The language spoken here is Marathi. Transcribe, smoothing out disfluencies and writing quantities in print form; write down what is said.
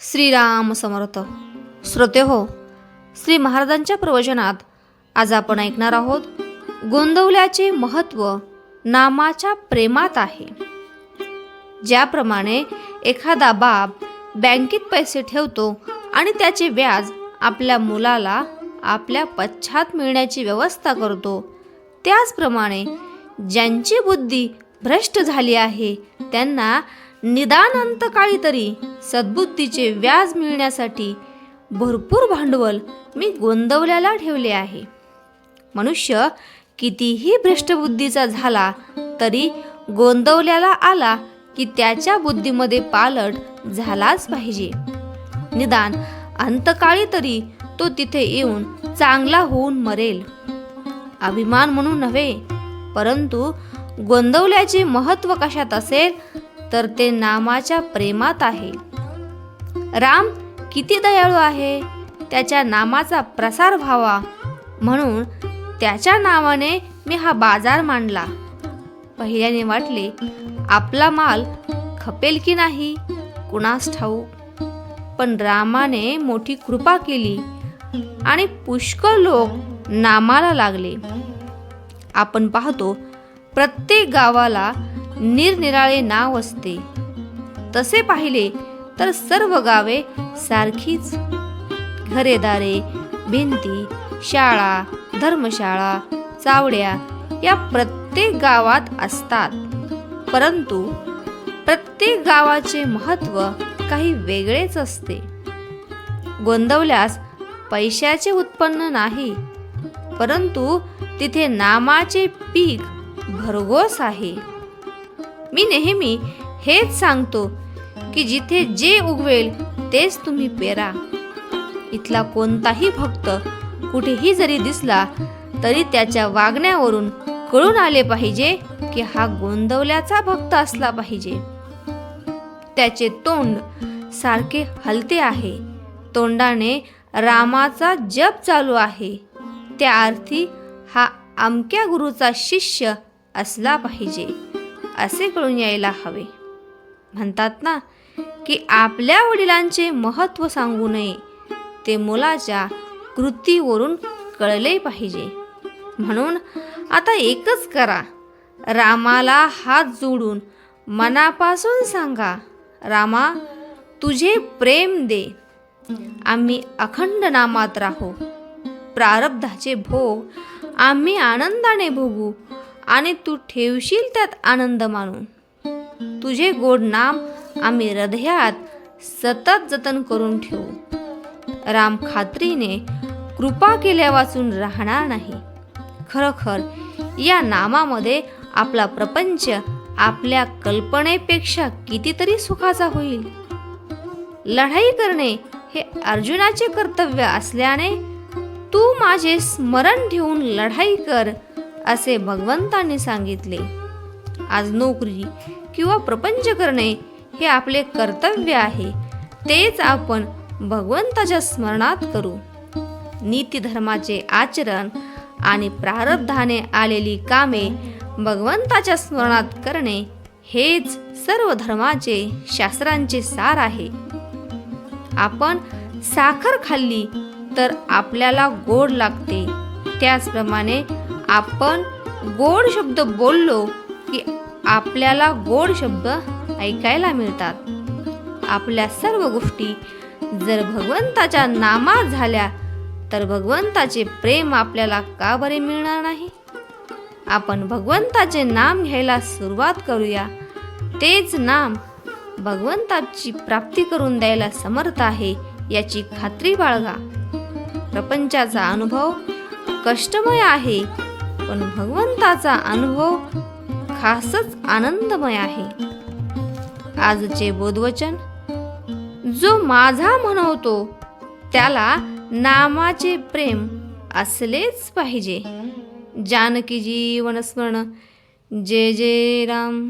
श्रीराम समर्थ. श्रोते हो, श्री महाराजांच्या प्रवचनात आज आपण ऐकणार आहोत गोंदवल्याचे महत्त्व नामाच्या प्रेमात आहे. ज्याप्रमाणे एखादा बाप बँकेत पैसे ठेवतो आणि त्याचे व्याज आपल्या मुलाला आपल्या पश्चात मिळण्याची व्यवस्था करतो, त्याचप्रमाणे ज्यांची बुद्धी भ्रष्ट झाली आहे त्यांना निदान अंतकाळी तरी सद्बुद्धीचे व्याज मिळण्यासाठी भरपूर भांडवल मी गोंदवल्याला ठेवले आहे. मनुष्य कितीही भ्रष्टबुद्धीचा झाला तरी गोंदवल्याला आला की त्याच्या बुद्धीमध्ये पालट झालाच पाहिजे. निदान अंतकाळी तरी तो तिथे येऊन चांगला होऊन मरेल. अभिमान म्हणून नव्हे, परंतु गोंदवल्याचे महत्त्व कशात असेल तर ते नामाच्या प्रेमात आहे. राम किती दयाळू आहे, त्याच्या नामाचा प्रसार व्हावा म्हणून त्याच्या नावाने मी हा बाजार मांडला. पहिल्याने वाटले आपला माल खपेल की नाही कुणास ठाऊक, पण रामाने मोठी कृपा केली आणि पुष्कळ लोक नामाला लागले. आपण पाहतो प्रत्येक गावाला निरनिराळे नाव असते. तसे पाहिले तर सर्व गावे सारखीच. घरेदारे, भिंती, शाळा, धर्मशाळा, चावड्या या प्रत्येक गावात असतात, परंतु प्रत्येक गावाचे महत्त्व काही वेगळेच असते. गोंदवल्यास पैशाचे उत्पन्न नाही, परंतु तिथे नामाचे पीक भरघोस आहे. मी नेहमी हेच सांगतो की जिथे जे उगवेल तेच तुम्ही पेरा. इथला कोणताही भक्त कुठेही जरी दिसला तरी त्याच्या वागण्यावरून कळून आले पाहिजे की हा गोंदवल्याचा भक्त असला पाहिजे. त्याचे तोंड सारखे हलते आहे, तोंडाने रामाचा जप चालू आहे, त्या अर्थी हा अमक्या गुरुचा शिष्य असला पाहिजे असे कळून यायला हवे. म्हणतात ना की आपल्या वडिलांचे महत्त्व सांगू नये, ते मुलाच्या कृतीवरून कळले पाहिजे. म्हणून आता एकच करा, रामाला हात जोडून मनापासून सांगा, रामा तुझे प्रेम दे, आम्ही अखंड नामात राहू, प्रारब्धाचे भोग आम्ही आनंदाने भोगू आणि तू ठेवशील त्यात आनंद मानून. तुझे गोड नाम आम्ही हृदयात सतत जतन करून ठेवू. राम खात्रीने कृपा केल्या वाचून राहणार नाही. खरोखर या नामामध्ये आपला प्रपंच आपल्या कल्पनेपेक्षा कितीतरी सुखाचा होईल. लढाई करणे हे अर्जुनाचे कर्तव्य असल्याने तू माझे स्मरण ठेवून लढाई कर असे भगवंतांनी सांगितले. आज नोकरी किंवा प्रपंच करणे हे आपले कर्तव्य आहे, तेच आपण भगवंताच्या स्मरणात करू. नीती धर्माचे आचरण आणि प्रारब्धाने आलेली कामे भगवंताच्या स्मरणात करणे हेच सर्व धर्माचे शास्त्रांचे सार आहे. आपण साखर खाल्ली तर आपल्याला गोड लागते, त्याचप्रमाणे आपण गोड शब्द बोललो की आपल्याला गोड शब्द ऐकायला मिळतात. आपल्या सर्व गोष्टी जर भगवंताच्या नामात झाल्या तर भगवंताचे प्रेम आपल्याला का बरे मिळणार नाही. आपण भगवंताचे नाम घ्यायला सुरुवात करूया. तेच नाम भगवंताची प्राप्ती करून द्यायला समर्थ आहे याची खात्री बाळगा. प्रपंचाचा अनुभव कष्टमय आहे, पण भगवंताचा अनुभव खासच आनंदमय आहे. आजचे बोधवचन, जो माझा म्हणवतो त्याला नामाचे प्रेम असलेच पाहिजे. जानकी जीवन स्मरण. जय जय राम.